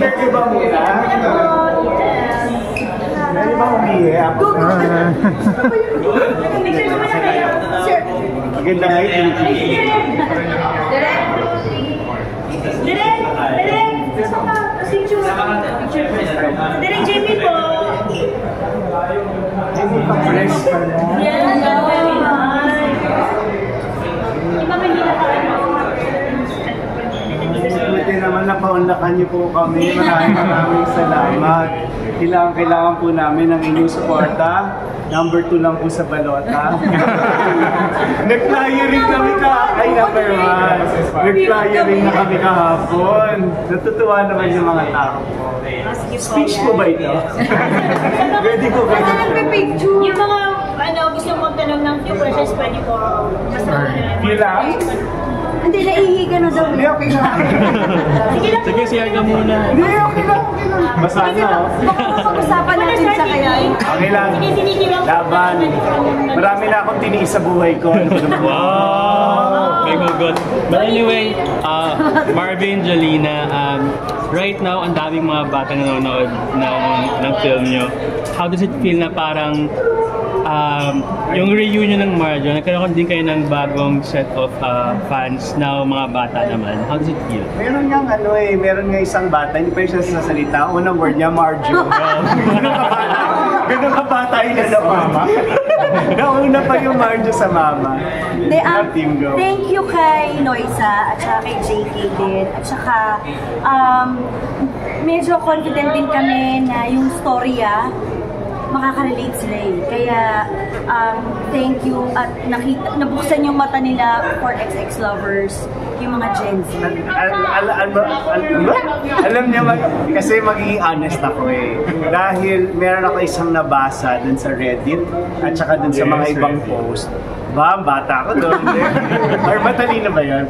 Pwede ba muna? Pwede ba umihi? Maganda nga yun. Direk! Direk Jamie po! Jamie pa fresh pa na. Buti naman napaunlakan niyo po kami. Maraming salamat. Kailangan po namin ng inyong suporta. Number 2 lang po sa balota. Nag-flyering kami ay number 1. Nag-flyering na kami kahapon. Natutuwa naman yung mga tao po. Speech po ba ito? Ready po ba? Yung mga gusto mong tanong ng few questions, pwede po. Few lang? Hindi, naihiga na daw. Hindi, okay lang. Sige, siyaga muna. Hindi, okay lang. Basta ano? Baka mapag-usapan natin sa kaya. Okay lang. Laban. Marami na akong tiniis sa buhay ko. Wow! May good. But anyway, Marvin, Jolina, right now, ang daming mga batang nanonood ng film nyo. How does it feel na parang yung reunion ng Marjo, nagkaroon din kayo ng bagong set of fans na mga bata naman. How does it feel? Meron nga isang bata, hindi pa siya sasalita. Unang word niya, Marjo. Ganun ka bata yun na mama. Nauna pa yung Marjo sa mama. Thank you kay Noisa at saka kay JK din. At saka medyo confident din kami na yung storya makaka-relate sila eh. Kaya, thank you at nabuksan yung mata nila for XX lovers, yung mga Gen Z. Alam niya, kasi magiging honest ako eh. Dahil meron ako isang nabasa dun sa Reddit at saka dun sa mga ibang post. Bata ako doon. Or matalino ba yun?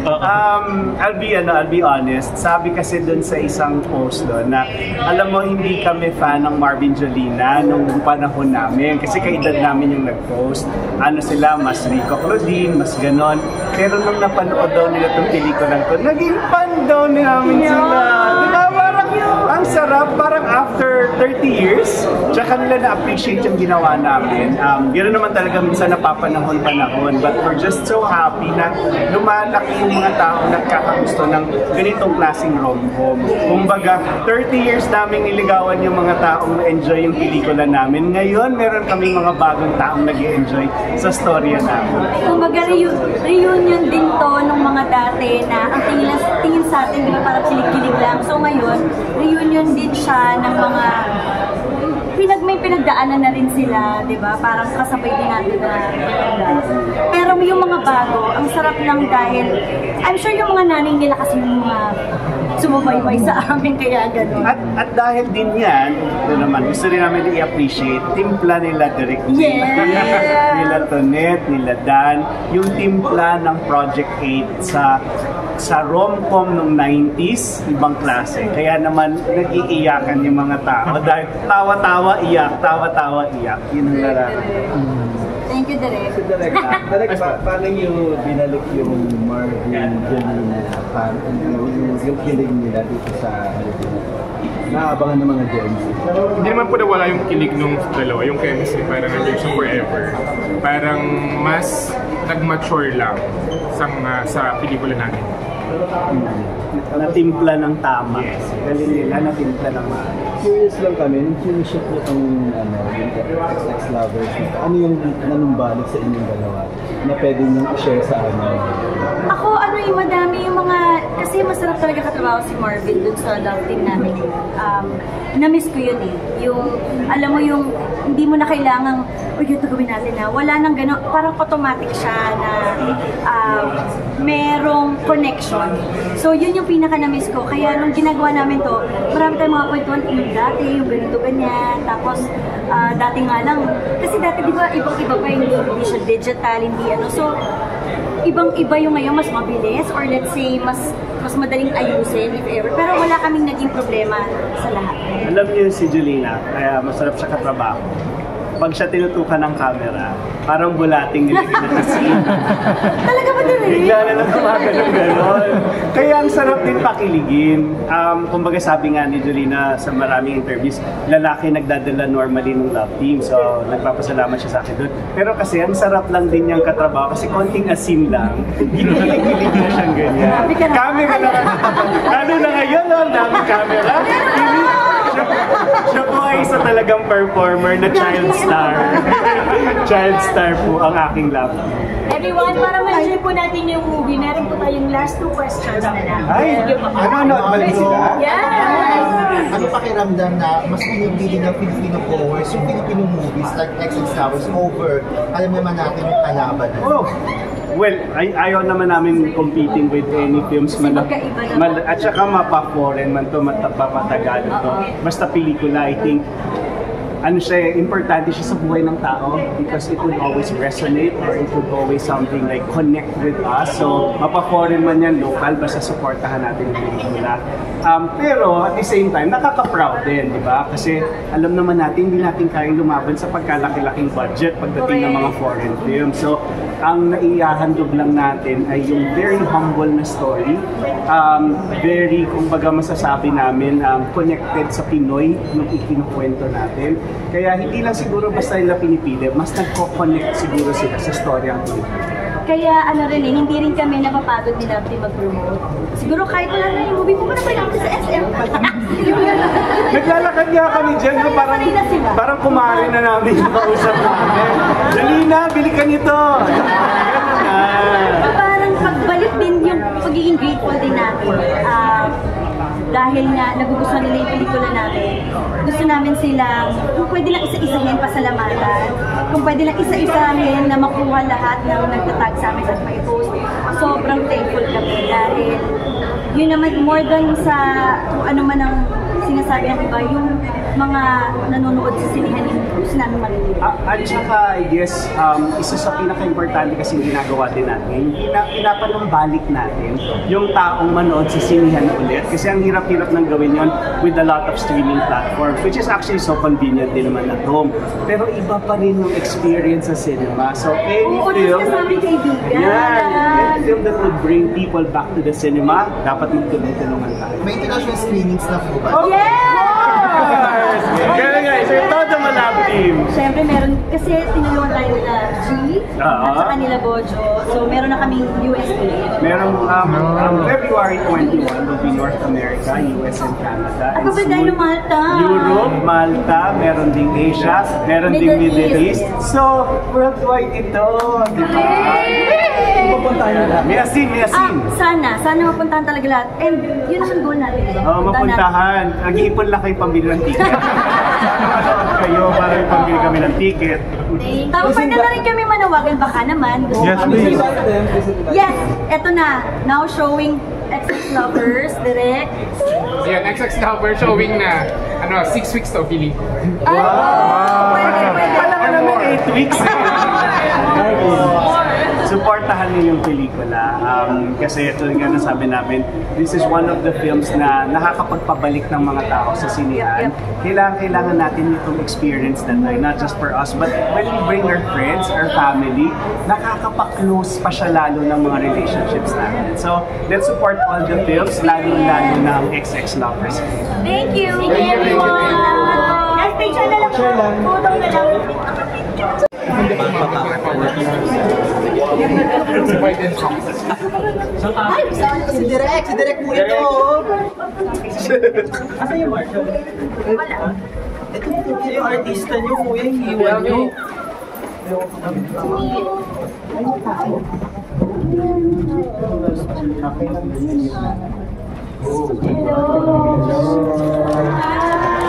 I'll be honest. Sabi kasi doon sa isang post doon na alam mo, hindi kami fan ng Marvin Jolina nung panahon namin. Kasi kaedad namin yung nag-post. Ano sila, mas Rico Claudine, mas ganon. Pero nung napanood daw nila itong pelikulang to, naging fan daw namin sila. Diba? Parang ang sarap. Parang after 30 years, tsaka nila na-appreciate yung ginawa namin. Ganoon naman talaga minsan napapanahon-panahon. But we're just so happy na lumalaki yung mga tao nagkakagusto ng ganitong klaseng rom-com. Kumbaga, 30 years namin niligawan yung mga taong na-enjoy yung pelikula namin. Ngayon, meron kaming mga bagong taong nag-enjoy sa storya namin. Kumbaga, reunion din to nung mga dati na ang tingin sa atin, di ba parang kilig-kilig lang. So ngayon, reunion din siya ng mga may pinagdaanan na rin sila, di ba? Parang kasabay din natin na pinagdaanan. Pero yung mga bago, ang sarap lang dahil I'm sure yung mga nanay nila kasi yung mga sumubaybay sa amin, kaya gano'n. At dahil din yan, ito naman, gusto rin namin i-appreciate, timpla nila Direk, nila Tonet, nila Dan, yung timpla ng Project 8 sa rom-com nung 90s, ibang klase. Kaya naman, nag-iiyakan yung mga tao. Dahil tawa-tawa, iyak, tawa-tawa, iyak. Yun ang nararamdaman. Thank you, Direk. Direk, paano nyo binalik yung Marvin, Jolina, yung kilig nila dito sa naabangan ng mga Gen Z? Hindi naman po nawala yung kilig nung dalawa, yung chemistry, parang nandiyan siya forever. Parang mas nag-mature lang sa pelikula natin. Natimpla ng tama. Galing nila, natimpla ng maayos. Curious lang kami, nung siniship nyo itong yung XX lovers, ano yung nanumbalik sa inyong dalawa na pwede nyo i-share sa amin? Ako, madami yung mga, kasi masarap talaga katrabaho si Marvin dun sa love team namin. Na-miss ko yun eh. Yung, alam mo yung, hindi mo na kailangang, uy, ito gawin natin na. Wala nang gano'n, parang automatic siya na merong connection. So, yun yung pinaka na-miss ko. Kaya nung ginagawa namin to, marami tayong mga kwentuhan yung dati, yung ganito, ganyan. Tapos, dati nga lang, kasi dati di ba, ibang-iba pa yung hindi siya digital, hindi ano. So, ibang-iba yung ngayon, mas mabilis or let's say, mas madaling ayusin if ever. Pero wala kaming naging problema sa lahat. Alam niyo si Jolina, kaya masarap siya katrabaho. pag siya tinutukan ng camera, parang bulating nilagay na kasi. Talaga ba din? Bigla na lang tumaganong gano'n. Kaya ang sarap din pakiligin. Kumbaga sabi nga ni Jolina sa maraming interviews, lalaki nagdadala normally ng love team. So, nagpapasalamat siya sa akin doon. Pero kasi, ang sarap lang din niyang katrabaho kasi konting asim lang. Ginigilig na siyang ganyan. Camera na lang. Lalo na ngayon, no? Ang daming camera. Siya po ay isa talagang performer na child star. Child star po ang aking love team. Everyone, para ma-enjoy po natin yung movie, meron po tayong last 2 questions na lang. Ay, ano, balik sila? Yes! Ano pakiramdam na mas pinipili ng Filipino viewers yung Filipino movies like XX Towers over, alam naman natin yung kalaban. Oh. Well, ayaw naman namin competing with any films at saka mapa-foreign man to, mapapatagalog to. Basta pelikula, I think, ano siya, importante siya sa buhay ng tao because it would always resonate or it would always something like connect with us. So, mapa-foreign man yan, local, basta supportahan natin yung pelikula. Pero at the same time, nakaka-proud din, di ba? Kasi alam naman natin, hindi natin kayang lumaban sa pagkalaki-laking budget pagdating ng mga foreign films. So, ang naihahandog lang natin ay yung very humble na story, very, kumbaga masasabi namin, connected sa Pinoy yung ikinukwento natin. Kaya hindi lang siguro basta nila pinipili, mas nagko-connect siguro sila sa story ang Pilipino. Kaya ano rin eh, hindi rin kami napapagod ni Lovely mag-promote. Siguro kahit wala na yung movie, pumunta pa natin sa SM. Naglalakad nga kami dyan, no? Parang kumari na namin yung kausap namin. Jalina, bili ka nito! Parang pagbalik din yung pagiging grateful din natin. Dahil nga nagugustuhan nila yung pelikula natin, gusto namin silang, kung pwede lang isa-isahin pasalamatan, kung pwede lang isa-isahin na makuha lahat ng nagtatag sa amin at mai-post, sobrang thankful kami dahil yun naman more than sa kung ano man ang sinasabi ng iba, yung mga nanonood sa sinihan yung gusto namin marinig. At saka, I guess, isa sa pinaka-importante kasi ginagawa din natin, pinapanumbalik natin yung taong manood sa sinihan ulit. Kasi ang hirap-hirap nang gawin yon with a lot of streaming platforms, which is actually so convenient din naman at home. Pero iba pa rin yung experience sa cinema. So, any film, any film that would bring people back to the cinema, dapat magtulungan tayo. May international screenings na po ba? Oh, yes! Kaya guys, ito ang Malab team. Siyempre meron, kasi tinulungan tayo nila G at sa kanila Bojo. So meron na kaming US ulit. Meron February 21 will be North America, US and Canada. Ako ba tayo Malta? Europe, Malta, meron ding Asia, meron ding Middle East. So, worldwide ito, di ba? Mapuntahan nila. Miyasin. Sana mapuntahan talaga lahat. And yun ang goal natin. Mapuntahan. Nag-iipon lang kayo pambili ng ticket. Kayo para pambili kami ng ticket. Tapos pwede na rin kami manawagan. Baka naman. Yes, please. Yes, eto na. Now showing XX Lovers, direct. Yan, XX Lover showing na 6 weeks to Philly. Pwede. Wala ka naman 8 weeks. Supportahan niyo yung pelikula. Kasi ito nga nasabi namin, this is one of the films na nakakapagpabalik ng mga tao sa sinihan. Kailangan natin itong experience na tayo, not just for us, but when we bring our friends, our family, nakakapa-close pa siya lalo ng mga relationships natin. So, let's support all the films, lalo na ang XX Lovers. Thank you! Thank you everyone! Last picture na lang po. Photo na lang. Ay, Si Direk po ito! Asa yung Marshall? wala. Ito yung artista nyo, kuya, iwan nyo.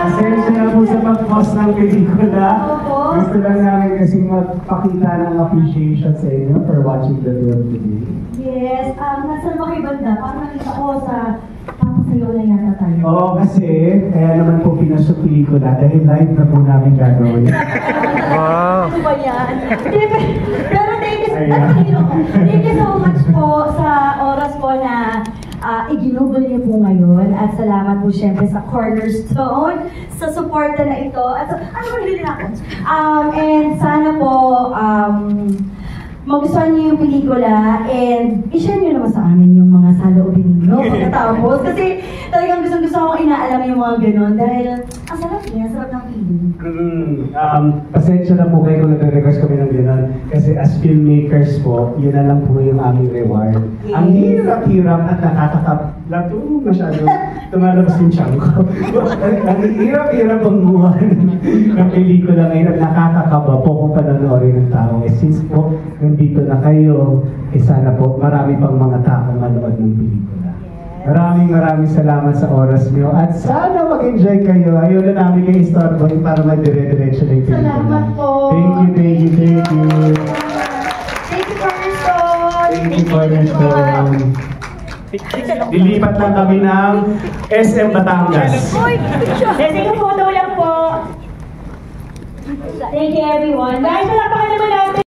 Pasensya na po sa pag-post ng pelikula. Gusto lang namin kasi magpakita ng appreciation sa inyo for watching the film today. Yes, nasa ba kayo banda? Parang nakita ko sa papasayaw na yata tayo. Oo, kasi kaya naman po pinasok pelikula dahil live na po namin gagawin. Ano ba yan? Pero thank you so much po sa oras po na iginugol niyo po ngayon. at salamat po syempre sa Cornerstone sa suporta na ito at and sana po magustuhan niyo yung pelikula and i-share niyo naman sa amin yung mga saloobin ninyo pagkatapos kasi talagang gusto akong inaalam yung mga ganon dahil ang sarap niya, sarap ng feeling. Pasensya na po kayo kung nagre-request kami ng gano'n kasi as filmmakers po, yun na lang po yung aming reward. Yes. Ang hirap-hirap at nakakaplat masyado tumalabas yung tiyan ko. Ang hirap-hirap ang buwan ng pelikula ngayon at nakakakaba po kung panonoorin ng tao. Since po nandito na kayo, sana po marami pang mga taong manood ng pelikula. Maraming salamat sa oras niyo at sana mag-enjoy kayo. Ayaw na namin kayo istorbohin para magdire-diretso na yung pelikula. Salamat po. Thank you. Thank you, Cornerstone. Thank you, Cornerstone. Dilipat lang kami ng SM Batangas. Sige, photo lang po. Thank you, everyone. Guys, wala pa ka naman natin.